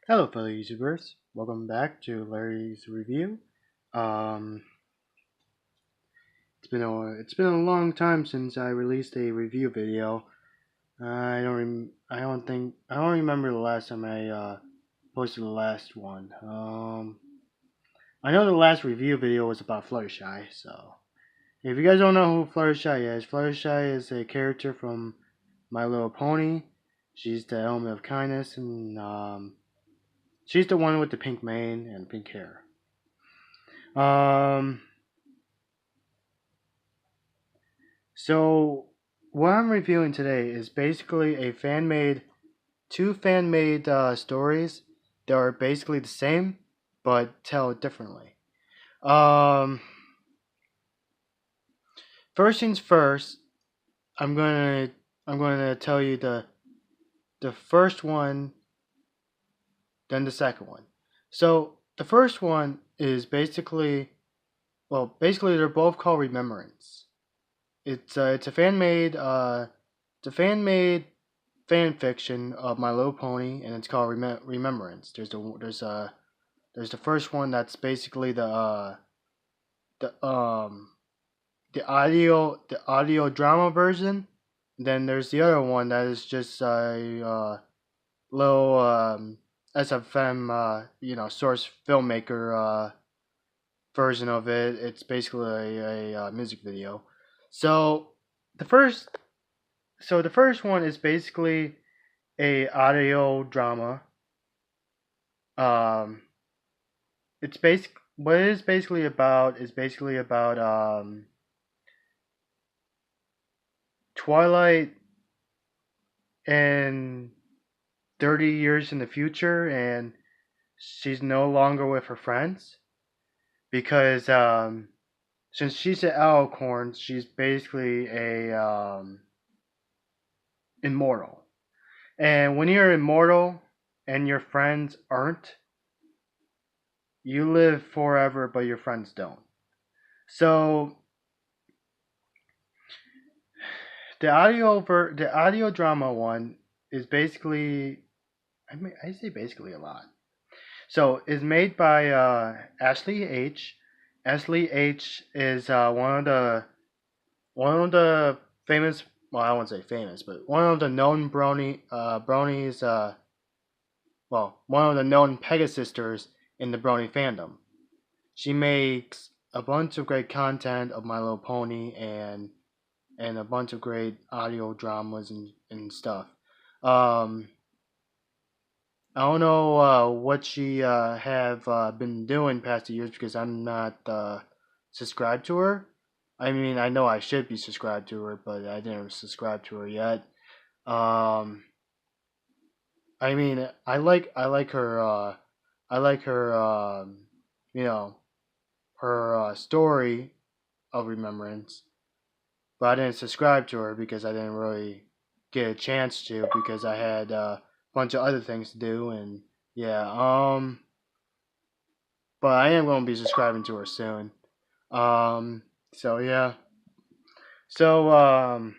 Hello, fellow YouTubers. Welcome back to Larry's review. Um, it's been a long time since I released a review video. I don't remember the last time I posted the last one. I know the last review video was about Fluttershy. So if you guys don't know who Fluttershy is a character from My Little Pony. She's the element of kindness, and she's the one with the pink mane and pink hair. Um, So what I'm reviewing today is basically two fan-made stories that are basically the same but tell differently. Um, First things first, I'm gonna I'm gonna tell you the first one, then the second one. So the first one is basically they're both called Remembrance. It's a fan made fan fiction of My Little Pony, and it's called Remembrance. There's the first one that's basically the the audio drama version. Then there's the other one that is just a little SFM source filmmaker version of it. It's basically a music video. So the first the first one is basically a audio drama. Um, it's basic. What it is basically about Twilight and 30 years in the future, and she's no longer with her friends because since she's an alicorn, she's basically a immortal. And when you're immortal and your friends aren't, you live forever, but your friends don't. So the audio drama one is basically, I say basically a lot. So it's made by Ashley H. Ashley H is one of the famous. Well, I won't say famous, but one of the known bronies. One of the known Pegasisters in the brony fandom. She makes a bunch of great content of My Little Pony and a bunch of great audio dramas and stuff. Um, I don't know what she have been doing past the years because I'm not subscribed to her. I mean, I know I should be subscribed to her, but I didn't subscribe to her yet. Um, I mean, I like her. I like her. You know, her story of Remembrance, but I didn't subscribe to her because I didn't really get a chance to because I had a bunch of other things to do and yeah. But I am going to be subscribing to her soon. Um, so yeah. So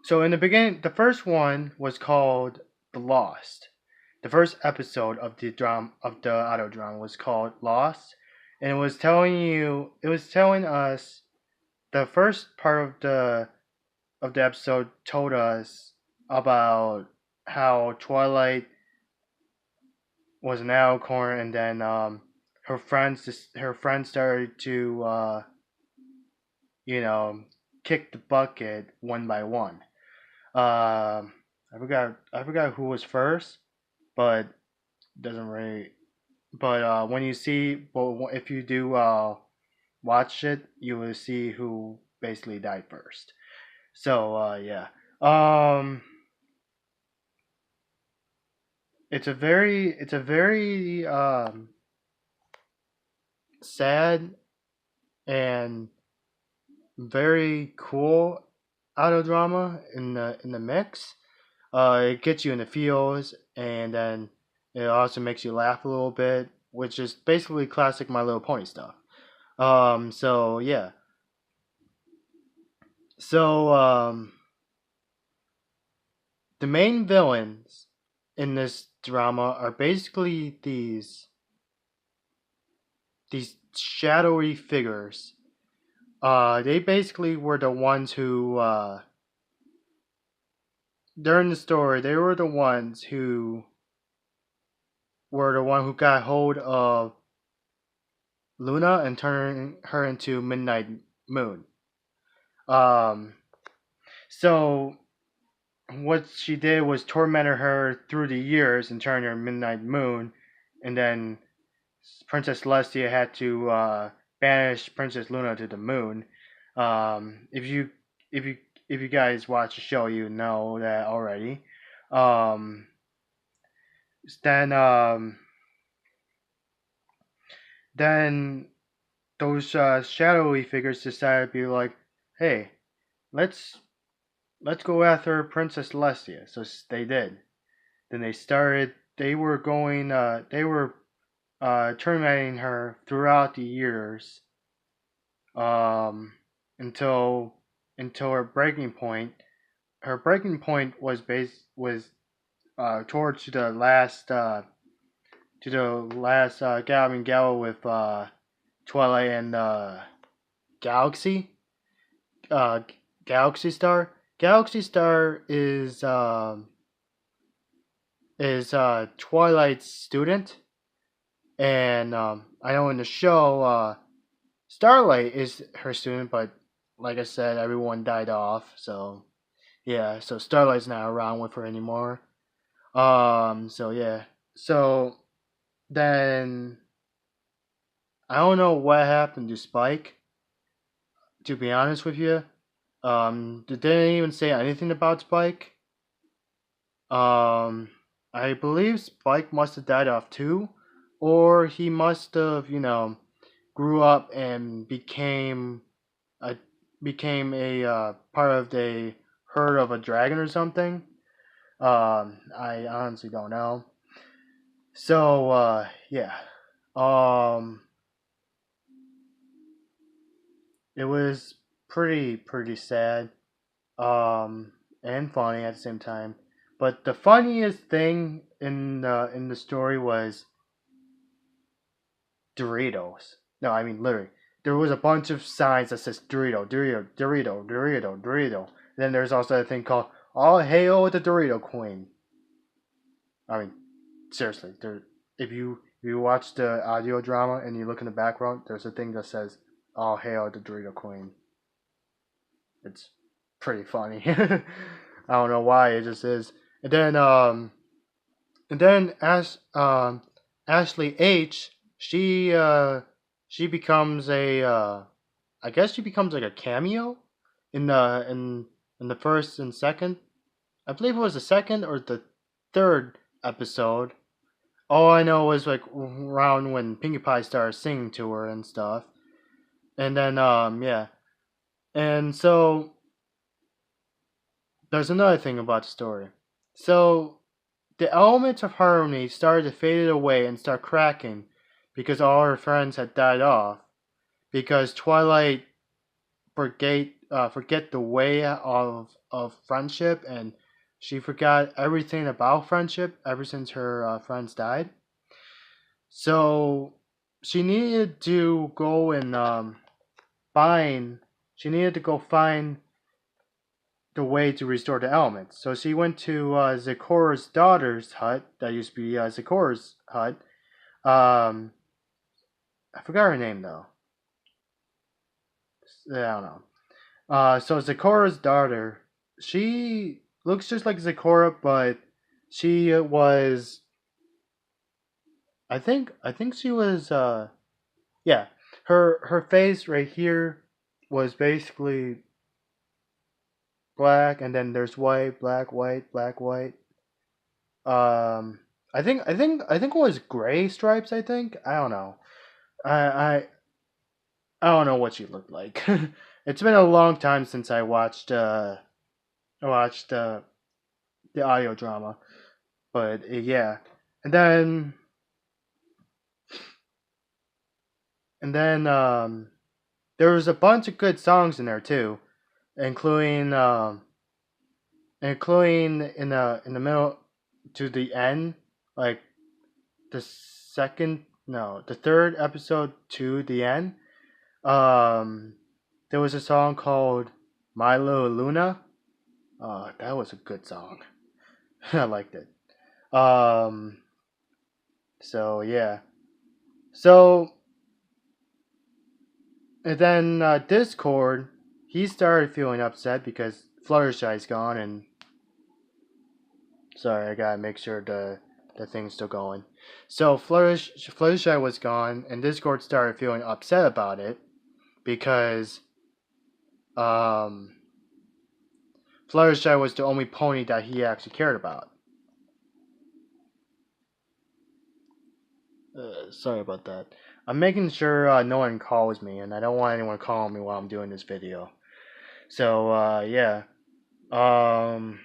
so in the beginning, the first one was called The Lost. The first episode of the auto drama was called Lost, and it was telling us the first part of the episode told us about how Twilight was an alicorn, and then her friends started to you know kick the bucket one by one. I forgot who was first, but doesn't really. But if you do watch it, you will see who basically died first. So yeah, um, it's a very sad and very cool auto drama in the mix. It gets you in the feels, and then it also makes you laugh a little bit, which is basically classic My Little Pony stuff. So yeah, so the main villains in this drama are basically these shadowy figures. They basically were the ones who during the story they were the ones who got hold of Luna and turned her into Midnight Moon. Um, so what she did was tormented her through the years and turned her Midnight Moon, and then Princess Celestia had to banish Princess Luna to the moon. If you if you if you guys watch the show, you know that already. Um, then then those shadowy figures decided to be like, hey, let's let's go after Princess Celestia. So they did. Then they started. They were going. They were tormenting her throughout the years, um, until her breaking point. Her breaking point was towards the last Gavin Gallo with Twilight and Galaxy. Uh, Galaxy Star. Galaxy Star is Twilight's student, and I know in the show Starlight is her student, but like I said, everyone died off, so yeah, so Starlight's not around with her anymore. So yeah, so then I don't know what happened to Spike. To be honest with you, they didn't even say anything about Spike. Um, I believe Spike must have died off too, or he must have, grew up and a part of the herd of a dragon or something. I honestly don't know. So yeah, um, it was pretty sad, and funny at the same time. But the funniest thing in the story was Doritos. No, I mean literally. There was a bunch of signs that says Dorito, Dorito, Dorito, Dorito, Dorito. Then there's also a thing called "All Hail the Dorito Queen." I mean, seriously, if you watch the audio drama and you look in the background, there's a thing that says "All Hail the Dorito Queen." It's pretty funny. I don't know why it just is. And then as Ashley H, she becomes a I guess she becomes like a cameo in the first and second. I believe it was the second or the third episode. All I know was like around when Pinkie Pie started singing to her and stuff. And then yeah. And so there's another thing about the story. So the elements of harmony started to fade away and start cracking because all her friends had died off. Because Twilight forget the way of friendship, and she forgot everything about friendship ever since her friends died. So she needed to go and find. She needed to go find the way to restore the elements. So she went to Zikora's daughter's hut. That used to be Zikora's hut. Um, I forgot her name though. I don't know. So Zikora's daughter, she looks just like Zikora, but she was. I think she was. Yeah, her face right here was basically black, and then there's white, black, white, black, white. Um, I think it was gray stripes. I don't know. I I I don't know what she looked like. It's been a long time since I watched the audio drama, but yeah. And then and then there was a bunch of good songs in there too, including including in the middle to the end. like the second, no, the third episode to the end, um, there was a song called "My Little Luna." That was a good song. I liked it. Um, so yeah. So and then Discord, he started feeling upset because Fluttershy's gone, and sorry, I gotta make sure the thing's still going. So Fluttershy was gone, and Discord started feeling upset about it because um, Fluttershy was the only pony that he actually cared about. Sorry about that. I'm making sure no one calls me, and I don't want anyone calling me while I'm doing this video. So yeah. Um,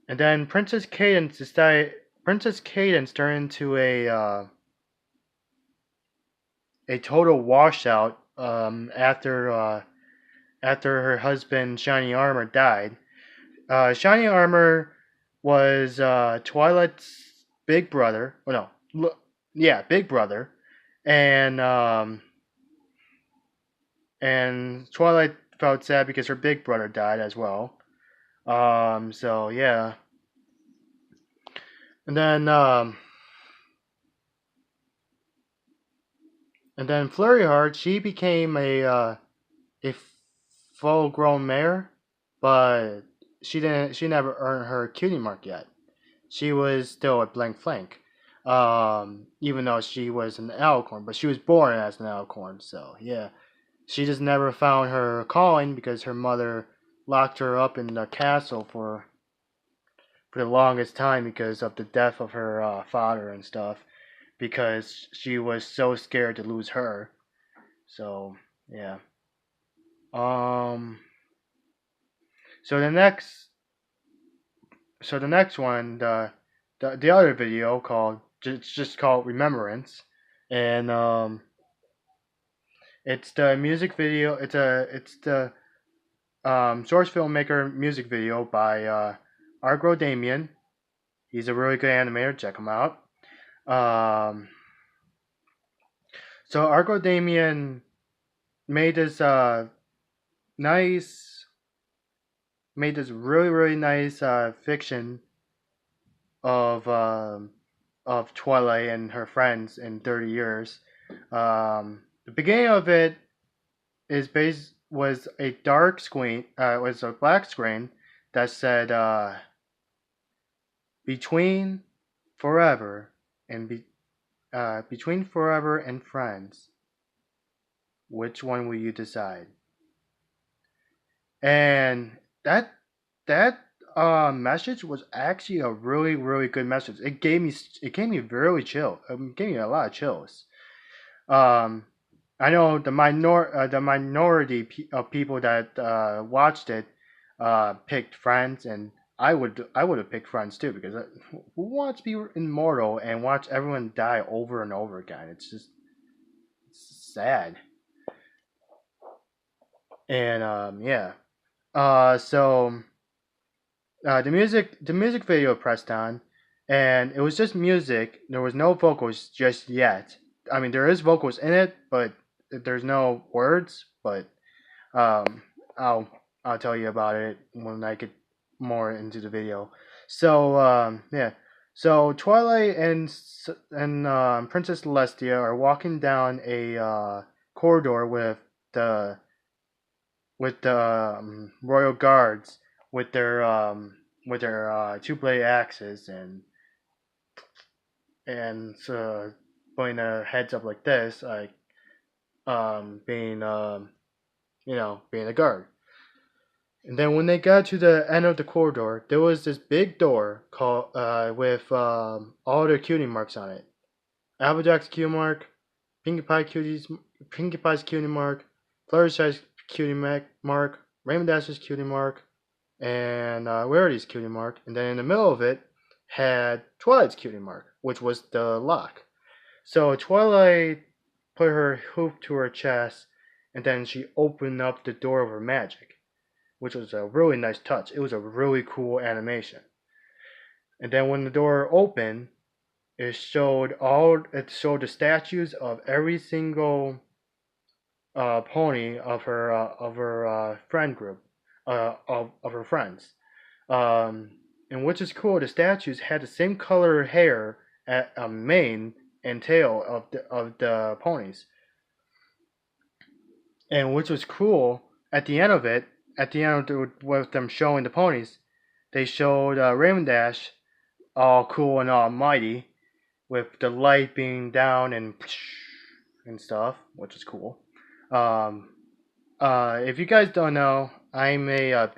and then Princess Cadence turned into a total washout after her husband Shiny Armor died. Shiny Armor was Twilight's big brother. Oh no, yeah, big brother, and Twilight felt sad because her big brother died as well. So yeah, and then Flurry Heart, she became a full grown mare, but she never earned her cutie mark yet. She was still a blank flank. Even though she was an alicorn, but she was born as an alicorn, so yeah. She just never found her calling because her mother locked her up in the castle for the longest time because of the death of her father and stuff. Because she was so scared to lose her. So yeah. Um. So the next one, the other video called it's just called Remembrance, and it's the music video. It's the source filmmaker music video by Argo Damien. He's a really good animator. Check him out. Um, so Argo Damien made this nice, made this really nice fiction of Twilight and her friends in 30 years. The beginning of it is based was a dark screen. Was a black screen that said between forever and between forever and friends. Which one will you decide? And that message was actually a really good message. It gave me really chill. It gave me a lot of chills. Um, I know the minority of people that watched it picked Friends, and I would have picked Friends too because who wants to be immortal and watch everyone die over and over again? It's just sad. And yeah. So the music video pressed on, and it was just music. There was no vocals just yet. I mean, there is vocals in it, but there's no words. But um, I'll I'll tell you about it when I get more into the video. So yeah, so Twilight and Princess Celestia are walking down a corridor the with the royal guards with their two-blade axes and putting their heads up like this, like being being a guard. And then when they got to the end of the corridor, there was this big door called with all the cutie marks on it. Applejack's cutie mark, Pinkie Pie's cutie mark, Fluttershy's cutie mark, Rainbow Dash's cutie mark, and Rarity's cutie mark. And then in the middle of it had Twilight's cutie mark, which was the lock. So Twilight put her hoop to her chest, and then she opened up the door of her magic, which was a really nice touch. It was a really cool animation. And then when the door opened, it showed the statues of every single pony of her friend group, of her friends. Um, and which is cool, the statues had the same color hair at mane and tail of the ponies, and which was cool. At the end of it, at the end of with them showing the ponies, they showed Raymond Dash all cool and almighty with the light being down and stuff, which is cool. Um, if you guys don't know, I'm a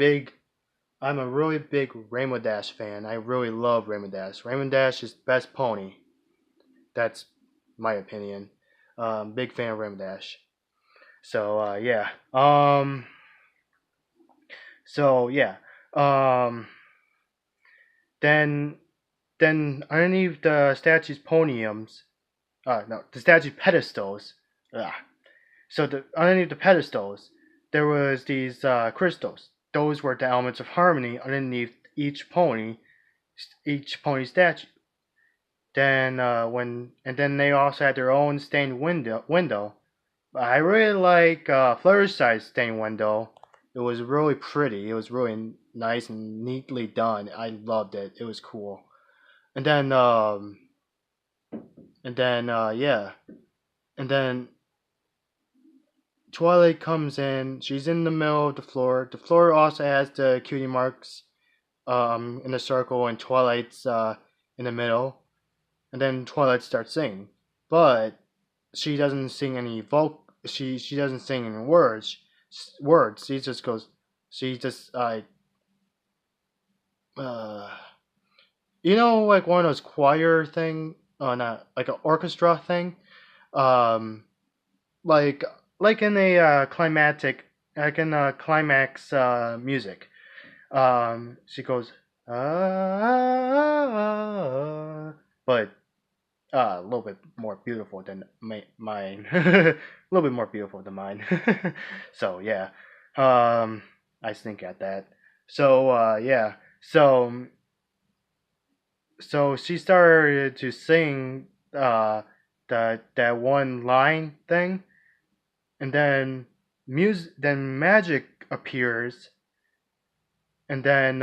really big Rainbow Dash fan. I really love Rainbow Dash. Rainbow Dash is best pony. That's my opinion. Big fan of Rainbow Dash. So yeah. So yeah. Um. Then underneath the statue's podiums, no, the statue pedestals. Ah, so underneath the pedestals, there was these crystals. Those were the elements of harmony underneath each pony statue. Then they also had their own stained window. I really like Fluttershy's stained window. It was really pretty. It was really nice and neatly done. I loved it. It was cool. And then yeah, and then Twilight comes in. She's in the middle of the floor. The floor also has the cutie marks in a circle, and Twilight's in the middle. And then Twilight starts singing, but she doesn't sing any She doesn't sing any words. She just goes. She just uh like one of those choir thing, not like an orchestra thing, um like in a climax music. She goes but a little bit more beautiful than mine. A little bit more beautiful than mine. So yeah, I stink at that. So yeah, so she started to sing that one line thing, and then magic appears, and then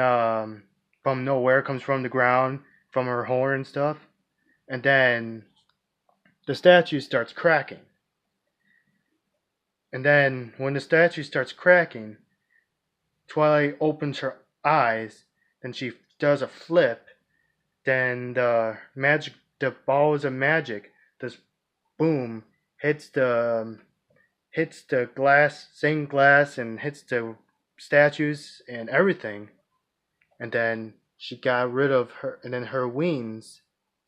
from nowhere comes from the ground from her horn and stuff, and then the statue starts cracking. And then when the statue starts cracking, Twilight opens her eyes, then she does a flip, then the balls of magic just boom hits the glass, stained glass, and hits the statues and everything. And then she got rid of her, and then her wings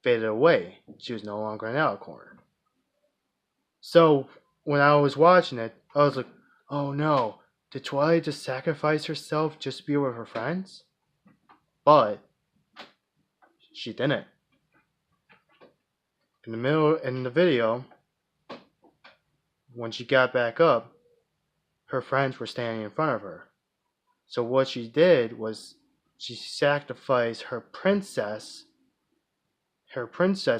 faded away. She was no longer an alicorn. So when I was watching it, I was like, oh no, did Twilight just sacrifice herself just to be with her friends? But she didn't. In the video, when she got back up, her friends were standing in front of her. So what she did was she sacrificed her princess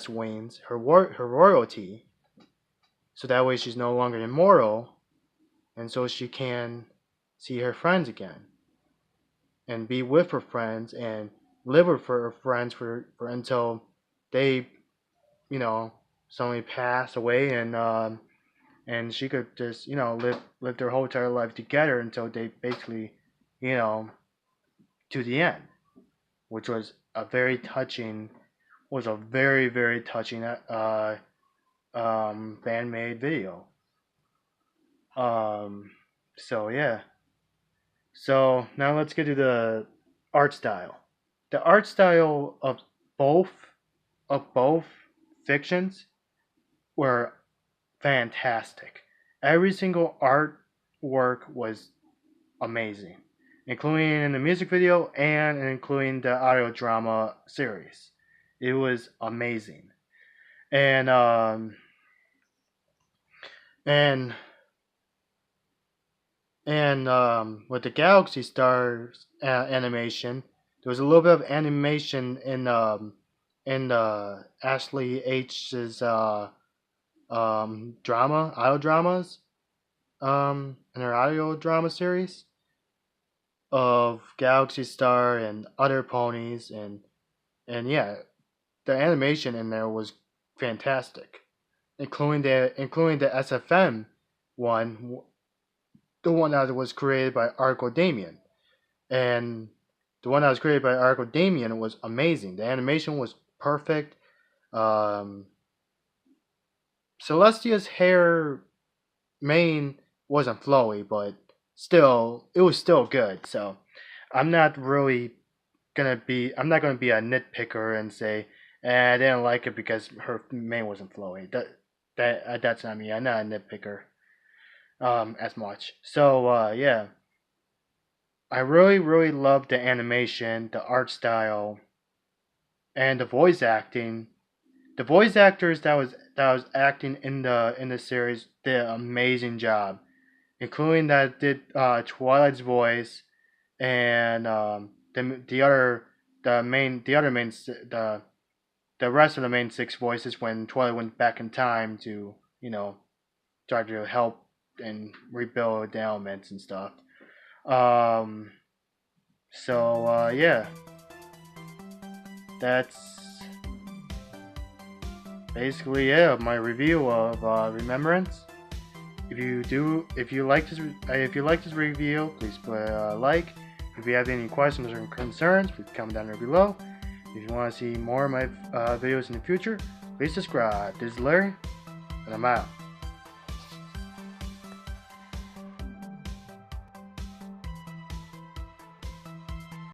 wings, her royalty, so that way she's no longer immortal, and so she can see her friends again and be with her friends and live with her friends for until they, suddenly pass away, and she could just live their whole entire life together until they basically, you know, to the end, which was a very very touching fan made video. Um, so yeah. So now let's get to the art style. The art style both both fictions were fantastic. Every single artwork was amazing, including in the music video and including the audio drama series. It was amazing, and and with the Galaxy Stars animation, there was a little bit of animation in Ashley H's drama audio dramas in her audio drama series of Galaxy Star and other ponies, and yeah, the animation in there was fantastic, including the SFM one, the one that was created by Arco Damien, and the one that was created by Arco Damien was amazing. The animation was perfect. Um, Celestia's hair mane wasn't flowy, but still, it was still good. So I'm not really I'm not gonna be a nitpicker and say I didn't like it because her mane wasn't flowy. That's not me. I'm not a nitpicker as much. So yeah, I really loved the animation, the art style, and the voice acting. The voice actors that was acting in the series did an amazing job, including that did Twilight's voice and the other main the rest of the main six voices when Twilight went back in time to try to help and rebuild the elements and stuff. Um, so yeah, that's basically it of my review of Remembrance. If you like this review, please put a like. If you have any questions or concerns, please comment down there below. If you want to see more of my videos in the future, please subscribe. This is Larry, and I'm out.